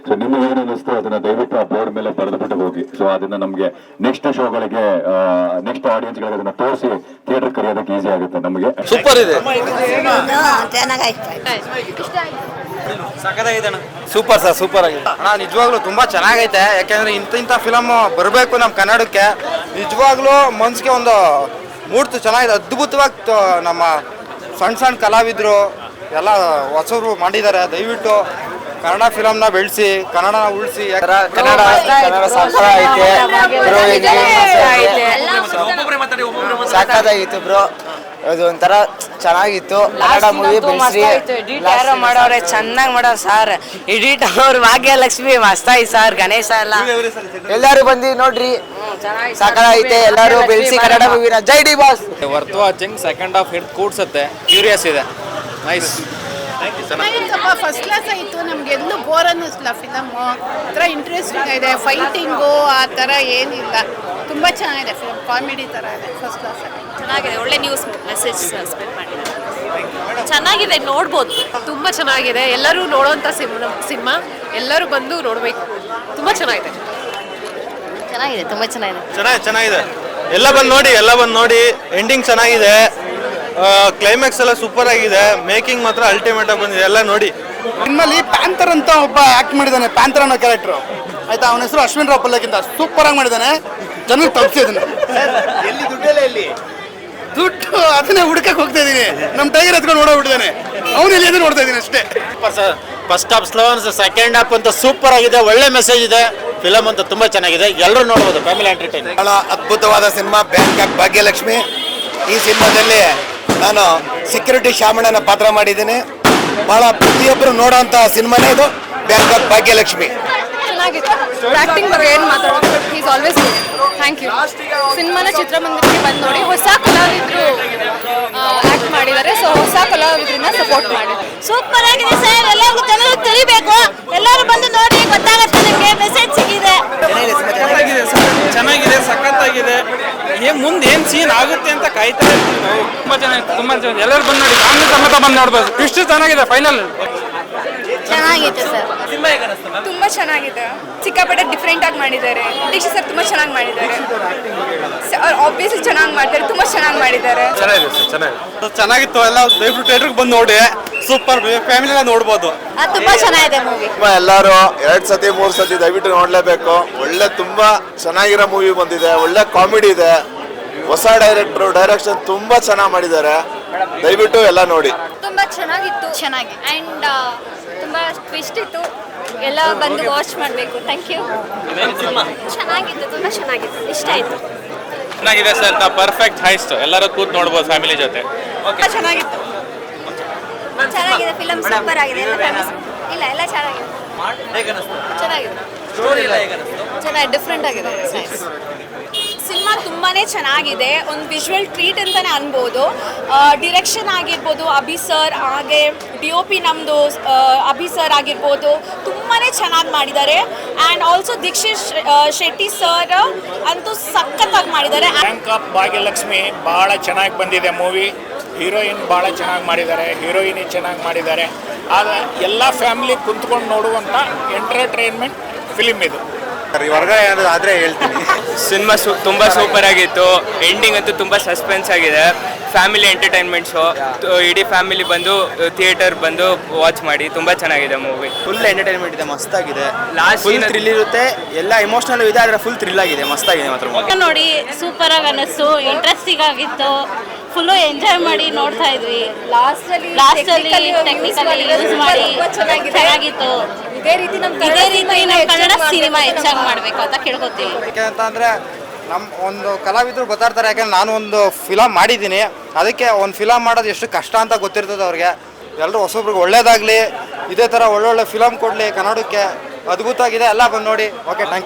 So ನಿಮ್ಗೆ ಏನು ಅನಿಸ್ತು ಅದನ್ನ ದಯವಿಟ್ಟು ಆ ಬೋರ್ಡ್ ಮೇಲೆ ಬರೆದುಬಿಟ್ಟು ಹೋಗಿ. ಸೊ ಅದನ್ನ ನಮ್ಗೆ ನೆಕ್ಸ್ಟ್ ಶೋಗಳಿಗೆ ನೆಕ್ಸ್ಟ್ ಆಡಿಯನ್ಸ್ ಗಳಿಗೆ ಅದನ್ನ ತೋರಿಸಿ ಥಿಯೇಟರ್ ಕರೆಯೋದಕ್ಕೆ ಈಸಿ ಆಗುತ್ತೆ ನಮಗೆ. ಸೂಪರ್ ಇದೆ, ಸೂಪರ್ ಸರ್, ಸೂಪರ್ ಆಗಿದೆ ಅಣ್ಣ. ನಿಜವಾಗ್ಲೂ ತುಂಬಾ ಚೆನ್ನಾಗೈತೆ. ಯಾಕೆಂದ್ರೆ ಇಂಥ ಫಿಲಮ್ ಬರಬೇಕು ನಮ್ಮ ಕನ್ನಡಕ್ಕೆ. ನಿಜವಾಗ್ಲೂ ಮನ್ಸಿಗೆ ಒಂದು ಮೂಡ್ತು ಚೆನ್ನಾಗಿದೆ. ಅದ್ಭುತವಾಗಿ ನಮ್ಮ ಸಣ್ಣ ಕಲಾವಿದರು ಎಲ್ಲ ಹೊಸರು ಮಾಡಿದ್ದಾರೆ. ದಯವಿಟ್ಟು ಕನ್ನಡ ಫಿಲಮ್ನ ಬೆಳೆಸಿ, ಕನ್ನಡನ ಉಳಿಸಿ. ಕನ್ನಡ ಸಾಕಾಗಿತ್ತು ಬ್ರೋ, ಅದು ಒಂಥರ ಚೆನ್ನಾಗಿತ್ತು. ಕನ್ನಡ ಮೂವಿ ಮಾಡೋರೆ ಚೆನ್ನಾಗಿ ಮಾಡೋರು ಸರ್. ಎಡಿಟ್ ಅವ್ರು ಭಾಗ್ಯಲಕ್ಷ್ಮಿ ಮಸ್ತಾಯಿ ಸರ್, ಗಣೇಶ ಎಲ್ಲ ಎಲ್ಲರೂ ಬಂದು ನೋಡ್ರಿ, ಸಾಕಾಗೈತೆ. ಎಲ್ಲರೂ ಬೆಳೆಸಿ ಕನ್ನಡ ಮೂವಿನ. ಜೈ D boss. Worth watching. Second half ಹಿಡಿದು ಕೂಡ್ಸುತ್ತೆ, ಕ್ಯೂರಿಯಸ್ ಇದೆ. ನೈಸ್, ಫಸ್ಟ್ ಕ್ಲಾಸ್ ಆಯಿತು. ನಮ್ಗೆ ಎಲ್ಲೂ ಬೋರ್ ಅನ್ನಿಸ್ಲ. ಫಿಲಮು ಒಂಥರ ಇಂಟ್ರೆಸ್ಟಿಂಗ್ ಇದೆ. ಫೈಟಿಂಗು ಆ ಥರ ಏನಿಲ್ಲ, ತುಂಬ ಚೆನ್ನಾಗಿದೆ ಫಿಲಮ್. ಕಾಮಿಡಿ ಥರ ಇದೆ, ಫಸ್ಟ್ ಕ್ಲಾಸ್ ಚೆನ್ನಾಗಿದೆ. ಒಳ್ಳೆ ನ್ಯೂಸ್ ಮೆಸೇಜ್ ಸ್ಪ್ರೆಡ್ ಮಾಡಿದ್ದಾರೆ. ಚೆನ್ನಾಗಿದೆ, ನೋಡ್ಬೋದು. ತುಂಬ ಚೆನ್ನಾಗಿದೆ. ಎಲ್ಲರೂ ನೋಡೋಂಥ ಸಿನಿಮಾ, ಎಲ್ಲರೂ ಬಂದು ನೋಡಬೇಕು. ತುಂಬ ಚೆನ್ನಾಗಿದೆ, ಚೆನ್ನಾಗಿದೆ, ತುಂಬ ಚೆನ್ನಾಗಿದೆ. ಚೆನ್ನಾಗಿದೆ. ಎಲ್ಲ ಬಂದು ನೋಡಿ. ಎಂಡಿಂಗ್ ಚೆನ್ನಾಗಿದೆ. ಕ್ಲೈಮ್ಯಾಕ್ಸ್ ಎಲ್ಲ ಸೂಪರ್ ಆಗಿದೆ. ಮೇಕಿಂಗ್ ಮಾತ್ರ ಅಲ್ಟಿಮೇಟ್ ಆಗಿ ಬಂದಿದೆ. ಎಲ್ಲ ನೋಡಿ. ಇನ್ಮೇಲೆ ಪ್ಯಾಂಥರ್ ಅಂತ ಒಬ್ಬ ಆಕ್ಟ್ ಮಾಡಿದ್ದಾನೆ, ಪ್ಯಾಂಥರ್ ಅನ್ನೋ ಕ್ಯಾರೆಕ್ಟರ್ ಆಯ್ತಾ. ಅವನ ಹೆಸರು ಅಶ್ವಿನ್ ರಾವ್ ಪಲ್ಲಕ್ಕಿಂತ ಸೂಪರ್ ಆಗಿ ಮಾಡಿದ್ದಾನೆ. ಚೆನ್ನಾಗಿ ತಪ್ಪಿಸಿದ್ದಾನೆ. ದುಡ್ಡು ಅದನ್ನೇ ಹುಡುಕಕ್ಕೆ ಹೋಗ್ತಾ ಇದೀನಿ. ನಮ್ಮ ಟೈಗರ್ ಎತ್ಕೊಂಡು ನೋಡೋಗ್ಬಿಟ್ಟಿದ್ದಾನೆ. ಅವನು ಎಲ್ಲಿ ನೋಡ್ತಾ ಇದೀನಿ ಅಷ್ಟೇ. First half slow, second half ಅಂತ ಸೂಪರ್ ಆಗಿದೆ. ಒಳ್ಳೆ ಮೆಸೇಜ್ ಇದೆ. ಫಿಲಮ್ ಅಂತ ತುಂಬಾ ಚೆನ್ನಾಗಿದೆ. ಎಲ್ಲರೂ ನೋಡಬಹುದು. Family entertainment. ಬಹಳ ಅದ್ಭುತವಾದ ಸಿನಿಮಾ ಬ್ಯಾಂಕಾಕ್ ಭಾಗ್ಯಲಕ್ಷ್ಮಿ. ಈ ಸಿನಿಮಾದಲ್ಲಿ ನಾನು ಸೆಕ್ಯೂರಿಟಿ ಶಾಮಣ್ಣನ ಪಾತ್ರ ಮಾಡಿದ್ದೀನಿ. ಬಹಳ ಪ್ರತಿಯೊಬ್ಬರು ನೋಡೋಂಥ ಸಿನಿಮಾನೇ ಇದು, ಬ್ಯಾಂಕಾಕ್ ಭಾಗ್ಯಲಕ್ಷ್ಮಿ. ಚೆನ್ನಾಗಿತ್ತು. ಆ್ಯಕ್ಟಿಂಗ್ ಬಗ್ಗೆ ಏನು ಮಾತಾಡೋದು, is always good. Thank you. ಸಿನಿಮಾನ ಚಿತ್ರಮಂದಿರಕ್ಕೆ ಬಂದು ನೋಡಿ. ಹೊಸ ಕಲಾವಿದರು ಆ್ಯಕ್ಟ್ ಮಾಡಿದ್ದಾರೆ. ಸೊ ಹೊಸ ಕಲಾವಿದ್ರನ್ನ ಸಪೋರ್ಟ್ ಮಾಡಿ. ಸೂಪರ್ ಆಗಿದೆ ಸರ್. ಎಲ್ಲರಿಗೂ ಜನರು ತಿಳಿಬೇಕು. ಎಲ್ಲರೂ ಬಂದು ನೋಡಿ, ಗೊತ್ತಾಗುತ್ತೆ ನಿಮಗೆ. ಮೆಸೇಜ್ ಸಿಕ್ಕಿದೆ. ಚೆನ್ನಾಗಿದೆ, ಸಖತ್ತಾಗಿದೆ. ಮುಂದೆ ಏನ್ ಸೀನ್ ಆಗುತ್ತೆ ಅಂತ ಕಾಯ್ತಾ ಇರ್ತೀವಿ ನಾವು. ತುಂಬಾ ಚೆನ್ನಾಗಿದೆ. ಎಲ್ಲರೂ ಬಂದು ನೋಡಿ, ಫ್ಯಾಮಿಲಿ ಸಮೇತ ಬಂದು ನೋಡ್ಬೋದು. ಇಷ್ಟು ಚೆನ್ನಾಗಿದೆ. ಫೈನಲ್ ಚೆನ್ನಾಗಿತ್ತು ಸರ್. ತುಂಬ ಚೆನ್ನಾಗಿದೆ. ಸಿಕ್ಕಾಪಟ್ಟೆ ಡಿಫ್ರೆಂಟ್ ಆಗಿ ಮಾಡಿದ್ದಾರೆ. ದೀಕ್ಷಿತ್ ಸರ್ ತುಂಬ ಚೆನ್ನಾಗಿ ಮಾಡಿದ್ದಾರೆ. ಆಬ್ವಿಯಸ್ಲಿ ಚೆನ್ನಾಗಿ ಮಾಡ್ತಾರೆ. ತುಂಬ ಚೆನ್ನಾಗಿ ಮಾಡಿದ್ದಾರೆ. ಚೆನ್ನಾಗಿತ್ತು. ಎಲ್ಲ ದಯವಿಟ್ಟು ಥಿಯೇಟರ್ಗೆ ಬಂದು ನೋಡಿ. ಸೂಪರ್. ಫ್ಯಾಮಿಲಿ ನೋಡ್ಬೋದು. ತುಂಬಾ ಚೆನ್ನಾಗಿದೆ ಮೂವಿ. ಎಲ್ಲರೂ 2 ಸತಿ 3 ಸತಿ ದಯವಿಟ್ಟು ನೋಡ್ಲೇಬೇಕು. ಒಳ್ಳೆ ತುಂಬಾ ಚೆನ್ನಾಗಿರೋ ಮೂವಿ ಬಂದಿದೆ. ಒಳ್ಳೆ ಕಾಮಿಡಿ ಇದೆ. ಹೊಸ ಡೈರೆಕ್ಷನ್ ತುಂಬಾ ಚೆನ್ನಾಗಿ ಮಾಡಿದ್ದಾರೆ. ದಯವಿಟ್ಟು ಎಲ್ಲ ನೋಡಿ. ತುಂಬಾ ಚೆನ್ನಾಗಿತ್ತು. ಚೆನ್ನಾಗಿ ಅಂಡ್ ತುಂಬಾ ಟ್ವಿಸ್ಟ್ ಇತ್ತು. ಎಲ್ಲ ಬಂದು ವಾಚ್ ಮಾಡಬೇಕು. Thank you. ಚೆನ್ನಾಗಿತ್ತು, ತುಂಬ ಚೆನ್ನಾಗಿತ್ತು. ಇಷ್ಟ ಆಯಿತು. ಚೆನ್ನಾಗಿದೆ ಸರ್. Perfect heist. ಎಲ್ಲರೂ ಕೂತ್ ನೋಡ್ಬೋದು ಫ್ಯಾಮಿಲಿ ಜೊತೆ. ಚೆನ್ನಾಗಿತ್ತು. ಚೆನ್ನಾಗಿದೆ. ಫಿಲಮ್ ಸೂಪರ್ ಆಗಿದೆ. ಎಲ್ಲ ಚೆನ್ನಾಗಿದೆ. ಚೆನ್ನಾಗಿದೆ. ಡಿಫ್ರೆಂಟ್ ಆಗಿದೆ. ಸಿನಿಮಾ ತುಂಬಾನೇ ಚೆನ್ನಾಗಿದೆ. ಒಂದು ವಿಜುವಲ್ ಟ್ರೀಟ್ ಅಂತಾನೆ ಅನ್ಬೋದು. ಡಿರೆಕ್ಷನ್ ಆಗಿರ್ಬೋದು ಅಭಿ ಸರ್, ಹಾಗೆ DOP ನಮ್ಮದು ಅಭಿ ಸರ್ ಆಗಿರ್ಬೋದು, ತುಂಬಾ ಚೆನ್ನಾಗಿ ಮಾಡಿದ್ದಾರೆ. And also Dikshith Shetty sir ಅಂತೂ ಸಖತ್ತಾಗಿ ಮಾಡಿದ್ದಾರೆ. ಬ್ಯಾಂಕಾಕ್ ಭಾಗ್ಯಲಕ್ಷ್ಮಿ ಭಾಳ ಚೆನ್ನಾಗಿ ಬಂದಿದೆ ಮೂವಿ. ಹೀರೋಯಿನ್ ಭಾಳ ಚೆನ್ನಾಗಿ ಮಾಡಿದ್ದಾರೆ. ಹೀರೋಯಿನಿ ಚೆನ್ನಾಗಿ ಮಾಡಿದ್ದಾರೆ. ಆಗ ಎಲ್ಲ ಫ್ಯಾಮಿಲಿ ಕುಂತ್ಕೊಂಡು ನೋಡುವಂಥ ಎಂಟರ್ಟೈನ್ಮೆಂಟ್ ಫಿಲಿಮ್ ಇದು. ಹೊರಗಡೆ ಏನಾದರೂ ಆದರೆ ಹೇಳ್ತೀನಿ. ಸಿನಿಮಾ ತುಂಬ ಸೂಪರ್ ಆಗಿತ್ತು. ಎಂಡಿಂಗ್ ಅಂತೂ ತುಂಬ ಸಸ್ಪೆನ್ಸ್ ಆಗಿದೆ. Family entertainment show. ಇಡೀ ಫ್ಯಾಮಿಲಿ ಬಂದು ಥಿಯೇಟರ್ ಬಂದು ವಾಚ್ ಮಾಡಿ. ತುಂಬ ಚೆನ್ನಾಗಿದೆ ಮೂವಿ. ಫುಲ್ ಎಂಟರ್ಟೈನ್ಮೆಂಟ್ ಇದೆ. ಮಸ್ತಾಗಿದೆ. ಲಾಸ್ಟ್ ಫುಲ್ ಥ್ರಿಲ್ ಇರುತ್ತೆ. ಎಲ್ಲ ಎಮೋಷನಲ್ ಇದೆ, ಆದರೆ ಫುಲ್ ಥ್ರಿಲ್ ಆಗಿದೆ. ಮಸ್ತಾಗಿದೆ ಮಾತ್ರ. ನೋಡಿ, ಸೂಪರ್ ಆಗಿ ಅನ್ನಿಸ್ತು. ಇಂಟ್ರೆಸ್ಟಿಂಗ್ ಆಗಿತ್ತು. ಫುಲ್ಲು ಎಂಜಾಯ್ ಮಾಡಿ ನೋಡ್ತಾ ಇದ್ವಿ. ಲಾಸ್ಟಲ್ಲಿ ಟೆಕ್ನಿಕಲಿ ಯೂಸ್ ಮಾಡಿ ಚೆನ್ನಾಗಿತ್ತು. ಇದೇ ರೀತಿ ನಮ್ಮ ಕನ್ನಡ ಸಿನಿಮಾ ಹೆಚ್ಚಾಗಿ ಮಾಡಬೇಕು ಅಂತ ಕೇಳ್ಕೊತೀವಿ. ಯಾಕೆಂತಂದರೆ ನಮ್ಮ ಒಂದು ಕಲಾವಿದರು ಗೊತ್ತಾಡ್ತಾರೆ. ಯಾಕಂದ್ರೆ ನಾನು ಒಂದು ಫಿಲಮ್ ಮಾಡಿದ್ದೀನಿ. ಅದಕ್ಕೆ ಒಂದು ಫಿಲಮ್ ಮಾಡೋದು ಎಷ್ಟು ಕಷ್ಟ ಅಂತ ಗೊತ್ತಿರ್ತದೆ ಅವ್ರಿಗೆ. ಎಲ್ಲರೂ ಹೊಸೊಬ್ರಿಗೆ ಒಳ್ಳೇದಾಗಲಿ, ಇದೇ ಥರ ಒಳ್ಳೊಳ್ಳೆ ಫಿಲಮ್ ಕೊಡಲಿ ಕನ್ನಡಕ್ಕೆ. ಅದ್ಭುತವಾಗಿದೆ. ಎಲ್ಲ ಬಂದು ನೋಡಿ. Okay, thank you.